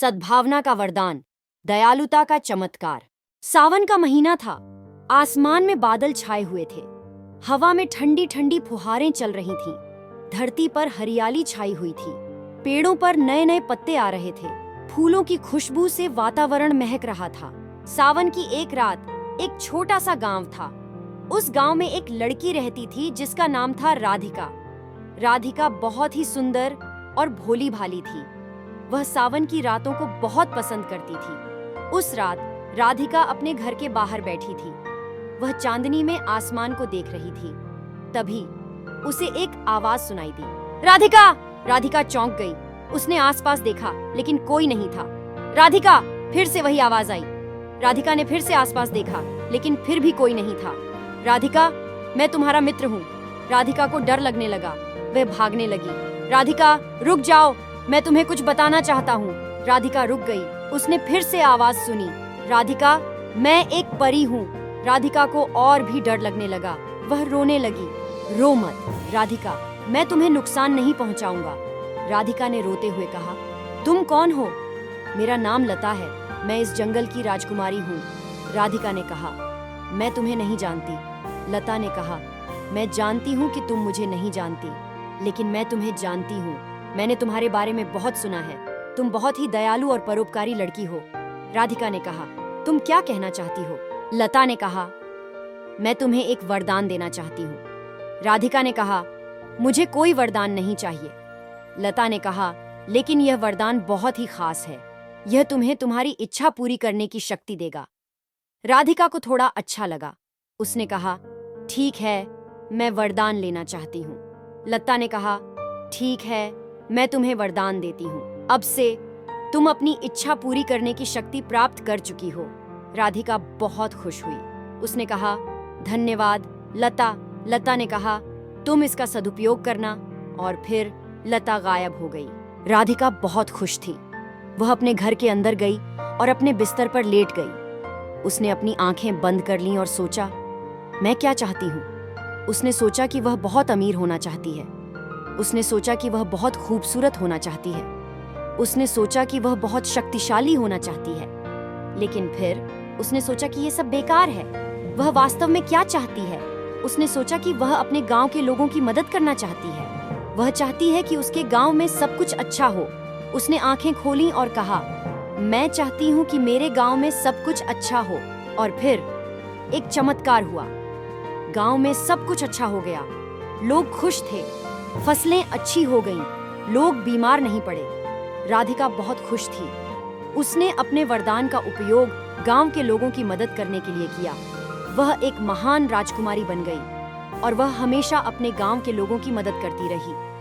सद्भावना का वरदान, दयालुता का चमत्कार। सावन का महीना था। आसमान में बादल छाए हुए थे। हवा में ठंडी ठंडी फुहारें चल रही थीं। धरती पर हरियाली छाई हुई थी। पेड़ों पर नए नए पत्ते आ रहे थे। फूलों की खुशबू से वातावरण महक रहा था। सावन की एक रात एक छोटा सा गांव था। उस गांव में एक लड़की रहती थी जिसका नाम था राधिका। राधिका बहुत ही सुंदर और भोली भाली थी। वह सावन की रातों को बहुत पसंद करती थी। उस रात राधिका अपने घर के बाहर बैठी थी। वह चांदनी में आसमान को देख रही थी। तभी उसे एक आवाज सुनाई दी, राधिका! राधिका चौंक गई। उसने आसपास देखा लेकिन कोई नहीं था। राधिका! फिर से वही आवाज आई। राधिका ने फिर से आसपास देखा लेकिन फिर भी कोई नहीं था। राधिका, मैं तुम्हारा मित्र हूँ। राधिका को डर लगने लगा। वह भागने लगी। राधिका, रुक जाओ, मैं तुम्हें कुछ बताना चाहता हूँ। राधिका रुक गई। उसने फिर से आवाज सुनी, राधिका, मैं एक परी हूँ। राधिका को और भी डर लगने लगा। वह रोने लगी। रो मत राधिका, मैं तुम्हें नुकसान नहीं पहुँचाऊंगा। राधिका ने रोते हुए कहा, तुम कौन हो? मेरा नाम लता है। मैं इस जंगल की राजकुमारी हूँ। राधिका ने कहा, मैं तुम्हें नहीं जानती। लता ने कहा, मैं जानती हूँ कि तुम मुझे नहीं जानती, लेकिन मैं तुम्हें जानती हूँ। मैंने तुम्हारे बारे में बहुत सुना है। तुम बहुत ही दयालु और परोपकारी लड़की हो। राधिका ने कहा, तुम क्या कहना चाहती हो? लता ने कहा, मैं तुम्हें एक वरदान देना चाहती हूँ। राधिका ने कहा, मुझे कोई वरदान नहीं चाहिए। लता ने कहा, लेकिन यह वरदान बहुत ही खास है। यह तुम्हें तुम्हारी इच्छा पूरी करने की शक्ति देगा। राधिका को थोड़ा अच्छा लगा। उसने कहा, ठीक है, मैं वरदान लेना चाहती हूँ। लता ने कहा, ठीक है, मैं तुम्हें वरदान देती हूँ। अब से तुम अपनी इच्छा पूरी करने की शक्ति प्राप्त कर चुकी हो। राधिका बहुत खुश हुई। उसने कहा, धन्यवाद लता। लता ने कहा, तुम इसका सदुपयोग करना। और फिर लता गायब हो गई। राधिका बहुत खुश थी। वह अपने घर के अंदर गई और अपने बिस्तर पर लेट गई। उसने अपनी आंखें बंद कर लीं और सोचा, मैं क्या चाहती हूँ? उसने सोचा कि वह बहुत अमीर होना चाहती है। उसने सोचा कि वह बहुत खूबसूरत होना चाहती है। उसने सोचा कि वह बहुत शक्तिशाली होना चाहती है। लेकिन फिर उसने सोचा कि ये सब बेकार है। वह वास्तव में क्या चाहती है? उसने सोचा कि वह अपने गांव के लोगों की मदद करना चाहती है। वह चाहती है कि उसके गांव में सब कुछ अच्छा हो। उसने आंखें खोलीं और कहा, मैं चाहती हूँ कि मेरे गांव में सब कुछ अच्छा हो। और फिर एक चमत्कार हुआ। गांव में सब कुछ अच्छा हो गया। लोग खुश थे। फसलें अच्छी हो गईं। लोग बीमार नहीं पड़े। राधिका बहुत खुश थी। उसने अपने वरदान का उपयोग गांव के लोगों की मदद करने के लिए किया। वह एक महान राजकुमारी बन गई और वह हमेशा अपने गांव के लोगों की मदद करती रही।